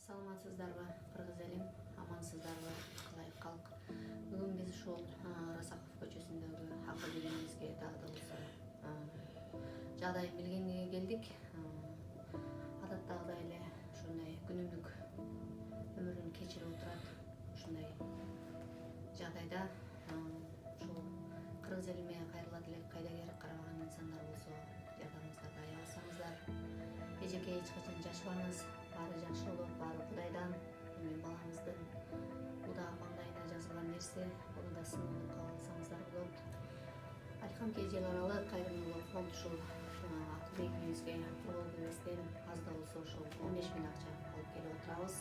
Саламатсыздарбы кыргыз элим, амансыздарбы кылайык калк. Бүгүн биз ушул Расаков көчөсүндөгү акыл биримибизге дагы да болсо жагдайын билгенге келдик. Адаттагыдай эле ушундай күнүмдүк өмүрүн кечирип отурат. Ушундай жагдайда ушул кыргыз элиме кайрыла делек кайда керек карабаган инсандар болсо жардамыңыздарда аябасаңыздар. Эжеке эч качан жашыбаңыз, баары жакшы болот, баары Кудайдан. Эми балаңыздын Куда маңдайына жазылган нерсе, буну да сынып кабыл алсаңыздар болот. Аликамки эжел аралык кайрымдуулук фонд ушул акыл бегибизге курбол бербестен аз да болсо ушул 15.000 акча алып келип отурабыз.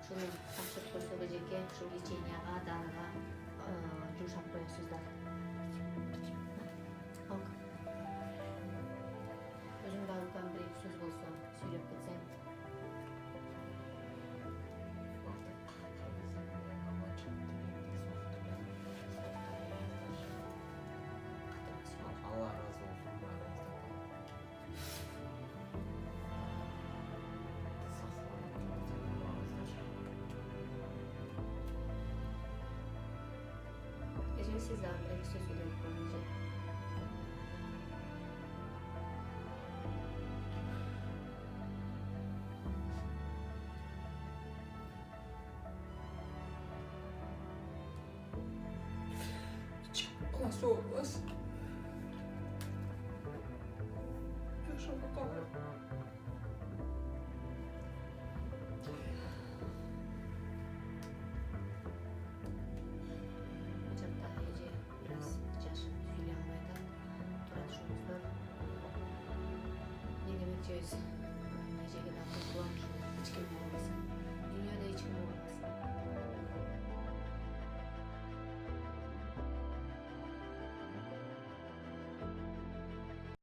Ушуну тапшырып койсок эжеке, ушул леченияга, дарыга жумшап коесуздар. Өзүң дагы бир сөз болсо сүйлөп кетсең. Алла разы болсын баарыңыздан. Эже сиз дагы бир сөз сүйлөп коюңуз. Nasıl olmaz? Yaşamak kalır. Жакта эже бир аз жашып сүйлөй албай атат. Тура түшүңүздөр. Не демекчибиз? Эжеге да кошулам, ушул эч ким болбосун.